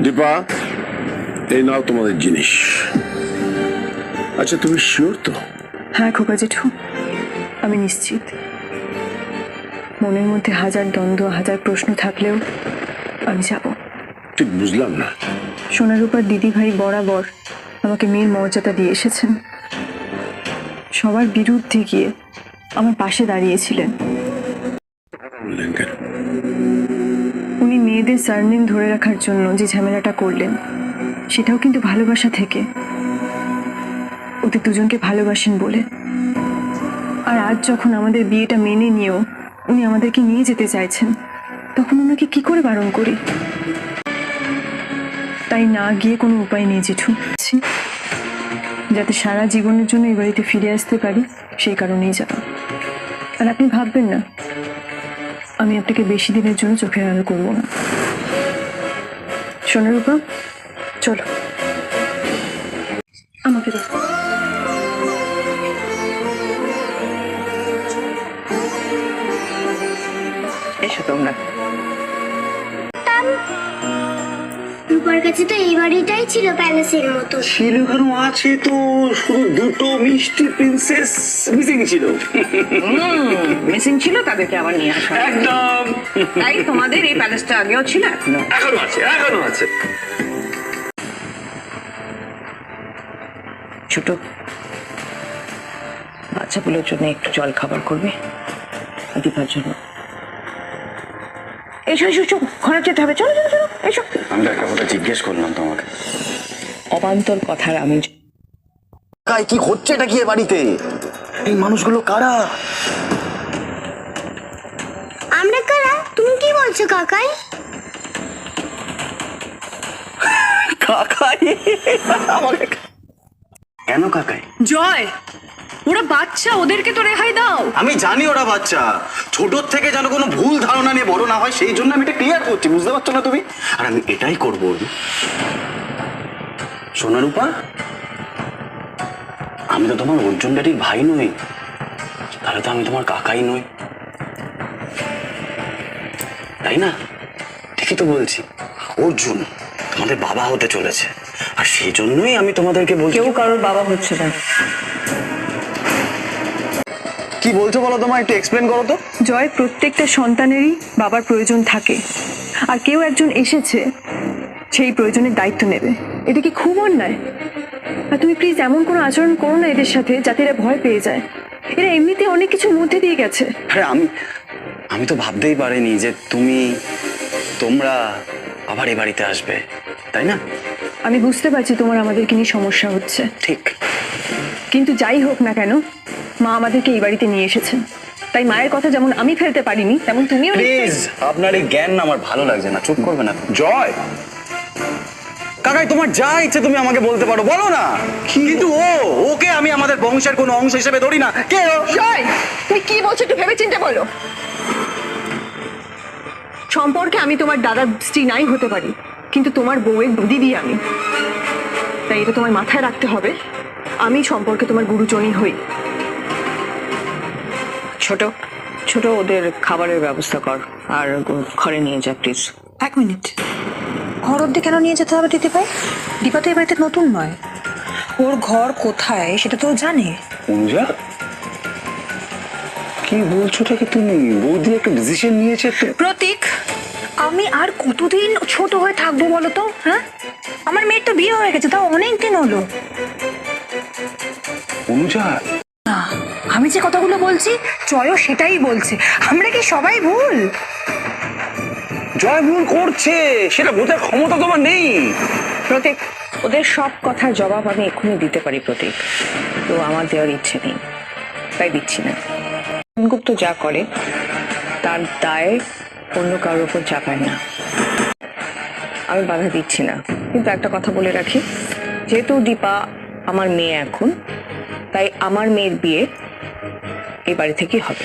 দীপা, এই নাও তোমাদের জিনিস। আচ্ছা, তুমি শিওর তো? হ্যাঁ খোকা জেঠু, আমি নিশ্চিত। মনের মধ্যে হাজার দ্বন্দ্ব, হাজার প্রশ্ন থাকলেও আমি যাব। ঠিক বুঝলাম না। সোনারূপার দিদি ভাই বরাবর আমাকে মেয়ের মর্যাদা দিয়ে এসেছেন। সবার বিরুদ্ধে গিয়ে আমার পাশে দাঁড়িয়েছিলেন। বললেন কেন? উনি মেয়েদের সারনেম ধরে রাখার জন্য যে ঝামেলাটা করলেন, সেটাও কিন্তু ভালোবাসা থেকে। ওদের দুজনকে ভালোবাসেন বলে। আর আজ যখন আমাদের বিয়েটা মেনে নিয়েও উনি আমাদেরকে নিয়ে যেতে চাইছেন, তখন ওনাকে কি করে বারণ করি? তাই না গিয়ে কোনো উপায় নেই জেঠু। যাতে সারা জীবনের জন্য এই বাড়িতে ফিরে আসতে পারি, সেই কারণেই যাওয়া। আর আপনি ভাববেন না আমি আপনাকে বেশি দিনের জন্য চোখের আড়াল করবো না। সোনারূপা, চলো আমাকে দেখো। এসো তোমরা। রূপার কাছে তো এই বাড়িটাই ছিল প্যালেসের মতো। ছিল কেন? আছে তো, শুধু দুটো মিষ্টি প্রিন্সেস মিসিং ছিল। মিসিং ছিল, তাদেরকে আবার নিয়ে আসা। একদম। তাই তোমাদের এই প্যালেসটা আগেও ছিল, এখনো আছে, এখনো আছে। ছোট বাচ্চাগুলোর জন্য একটু জল খাবার করবে, দীপার জন্য। এসো এসো, চো ঘরে যেতে হবে। চলো চলো চলো, এসো। আমি একটা কথা জিজ্ঞেস করলাম তোমাকে। অবান্তর কথার আমি কি হচ্ছে এটা কি এ বাড়িতে? এই মানুষগুলো কারা? আমরা কারা? তুমি কি বলছো কাকাই? কাকাই? আমাকে কেন কাকাই? জয়, ওরা বাচ্চা, ওদেরকে তো রেহাই দাও। আমি জানি ওরা বাচ্চা, ছোটর থেকে যেন কোনো ভুল ধারণা নিয়ে বড় না হয়, সেই জন্য আমি এটা ক্লিয়ার করছি, বুঝতে পারছো না তুমি? আর আমি এটাই করবো। সোনারূপা, আমি তো তোমার অর্জুন ড্যাডির ভাই নই, তাহলে তো আমি তোমার কাকাই নই, তাই না? ঠিকই তো বলছি। অর্জুন তোমাদের বাবা হতে চলেছে, আর সেই জন্যই আমি তোমাদেরকে বলছি। কেউ কারোর বাবা হচ্ছে না। কি বলছো বলো, তোমার একটু এক্সপ্লেন করো তো। জয়, প্রত্যেকটা সন্তানেরই বাবার প্রয়োজন থাকে, আর কেউ একজন এসেছে সেই প্রয়োজনের দায়িত্ব নেবে। এটা কি খুব অন্যায়? আর তুমি প্লিজ এমন কোনো আচরণ করো না এদের সাথে যাতে এরা ভয় পেয়ে যায়। এরা এমনিতে অনেক কিছুর মধ্যে দিয়ে গেছে। আরে আমি তো ভাবতেই পারিনি যে তোমরা আবার এই বাড়িতে আসবে, তাই না? আমি বুঝতে পারছি তোমার আমাদেরকে নিয়ে সমস্যা হচ্ছে, ঠিক। কিন্তু যাই হোক না কেন, মা আমাদেরকে এই বাড়িতে নিয়ে এসেছেন। তাই মায়ের কথা যেমন আমি ফেলতে পারিনি, তেমন তুমিও। প্লিজ, আপনার এই জ্ঞান আমার ভালো লাগছে না, চুপ করবে না? জয়, কাকাই তোমার যা ইচ্ছে তুমি আমাকে বলতে পারো, বলো না। কিন্তু ওকে আমি আমাদের বংশের কোনো অংশ হিসেবে ধরি না। কে ও? জয়, তুমি কি বলছো একটু ভেবে চিন্তে বলো। সম্পর্কে আমি তোমার দাদার স্ত্রী নাই হতে পারি, কিন্তু তোমার বউয়ের দিদি আমি। তাই এটা তোমার মাথায় রাখতে হবে, আমি সম্পর্কে তোমার গুরুজনই হই। ছোট ছোট, ওদের খাবারের ব্যবস্থা কর, আর ঘরে নিয়ে যা প্লিজ। এক মিনিট, ঘর অব্দি কেন নিয়ে যেতে হবে দিদি ভাই? দীপা তো এই বাড়িতে নতুন নয়, ওর ঘর কোথায় সেটা তো ও জানে। পূজা, কি বলছোটা কি তুমি? বৌদি একটা ডিসিশন নিয়েছে। প্রতীক, আমি আর কতদিন ছোট হয়ে থাকবো বলো তো? হ্যাঁ, আমার মেয়ের তো বিয়ে হয়ে গেছে, তাও অনেক দিন হলো। পূজা, না, আমি যে কথাগুলো বলছি জয়ও সেটাই বলছে। আমরা কি সবাই ভুল? জয় ভুল করছে, সেটা বোঝার ক্ষমতা তোমার নেই। প্রতীক, ওদের সব কথার জবাব আমি এক্ষুনি দিতে পারি প্রতীক, তো আমার দেওয়ার ইচ্ছে নেই, তাই দিচ্ছি না। গুপ্ত যা করে তার দায় অন্য কারোর উপর চাপায় না, আমি বাধা দিচ্ছি না। কিন্তু একটা কথা বলে রাখি, যেহেতু দীপা আমার মেয়ে এখন, তাই আমার মেয়ের বিয়ে এই বাড়ি থেকেই হবে।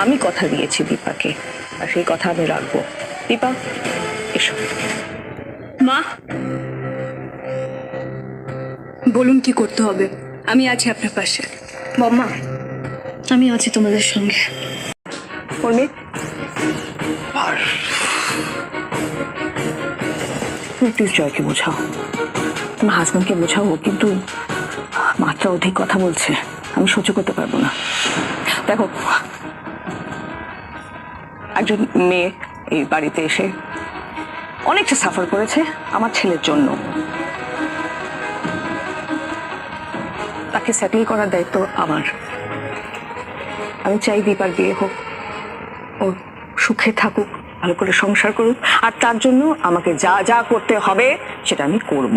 আমি কথা দিয়েছি দীপাকে, আর সেই কথা আমি রাখবো। দীপা, এসো। মা, বলুন কি করতে হবে, আমি আছি আপনার পাশে। বম্মা, আমি আছি তোমাদের সঙ্গে। উর্মি তুমি প্লিজ জয়কে বোঝাও, তোমার হাজব্যান্ডকে বোঝাও, ও কিন্তু মাত্রা অধিক কথা বলছে, আমি সহ্য করতে পারবো না। দেখো, একজন মেয়ে এই বাড়িতে এসে অনেকটা সাফার করেছে আমার ছেলের জন্য, তাকে সেটেল করার দায়িত্ব আমার। আমি চাই দীপার বিয়ে হোক, ও সুখে থাকুক, ভালো করে সংসার করুক, আর তার জন্য আমাকে যা যা করতে হবে সেটা আমি করব।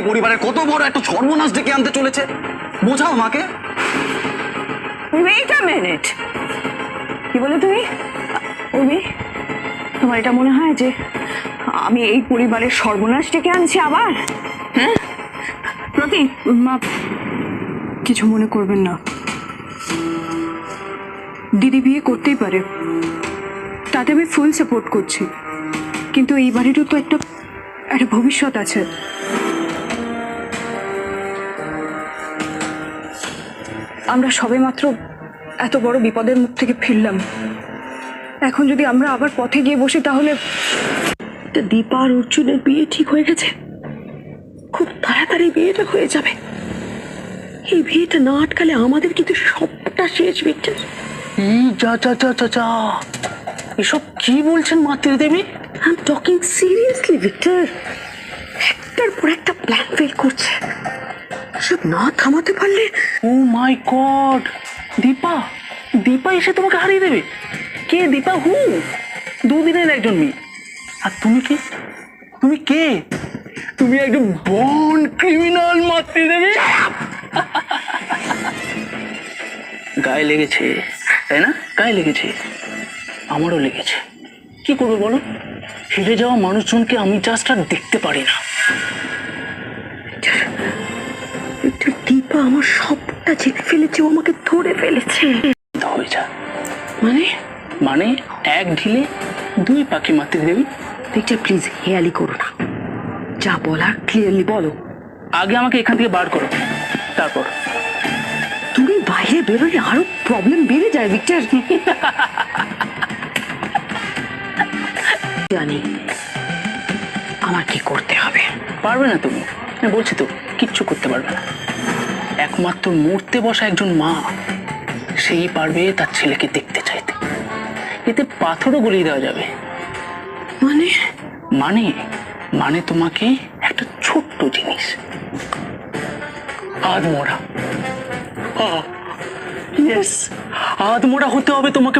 পরিবারের কত বড় একটা সর্বনাশ ডেকে আনতে চলেছে, বোঝাও মাকে। ওয়েট আ মিনিট, কি বলে তুমি? উর্মি, তোমার এটা মনে হয় যে আমি এই পরিবারের সর্বনাশ ডেকে আনছি আবার? হ্যাঁ প্রতীক, মা কিছু মনে করবেন না, দিদি বিয়ে করতেই পারে, তাতে আমি ফুল সাপোর্ট করছি, কিন্তু এই বাড়িরও তো একটা ভবিষ্যৎ আছে। আমরা সবেমাত্র এত বড় বিপদের মুখ থেকে ফিরলাম, এখন যদি আমরা আবার পথে গিয়ে বসি তাহলে। দীপা আর অর্জুনের বিয়ে ঠিক হয়ে গেছে, খুব তাড়াতাড়ি বিয়েটা হয়ে যাবে। এই বিয়েটা না আটকালে আমাদের কিন্তু সবটা শেষ। ভিক্টর, যা যা যা যা যা, এসব কি বলছেন Matri Devi? I am talking seriously Victor. একটার পর একটা প্ল্যান ফেল করছে, সব না থামাতে পারলে। ও মাই গড, দীপা, দীপা এসে তোমাকে হারিয়ে দেবে? কে দীপা? দুদিনের একজন মেয়ে, আর তুমি কি? তুমি কে? তুমি একজন বর্ন ক্রিমিনাল মাতৃ দেবী। গায়ে লেগেছে তাই না? গায়ে লেগেছে, আমারও লেগেছে। কি করবো বলো, হেরে যাওয়া মানুষজনকে আমি জাস্ট আর দেখতে পারি না। দীপা আমার সবটা জেনে ফেলেছে, ও আমাকে ধরে ফেলেছে। হয়ে যা মানে এক ঢিলে দুই পাখি মাতৃ দেবী। ভিক্টর প্লিজ হেয়ালি করো না, যা বলার ক্লিয়ারলি বলো। আগে আমাকে এখান থেকে বার করো, তারপর। তুমি বাইরে বেরোলে আরো প্রবলেম বেড়ে যায় ভিক্টর। জানি আমার কি করতে হবে। পারবে না তুমি, আমি বলছি তো, কিচ্ছু করতে পারবে না। একমাত্র মরতে বসা একজন মা, সেই পারবে তার ছেলেকে দেখতে চাইতে। এতে পাথরও গলিয়ে দেওয়া যাবে। মানে মানে মানে তোমাকে একটা ছোট্ট জিনিস, আধমরা, ইয়েস, আধমরা হতে হবে তোমাকে।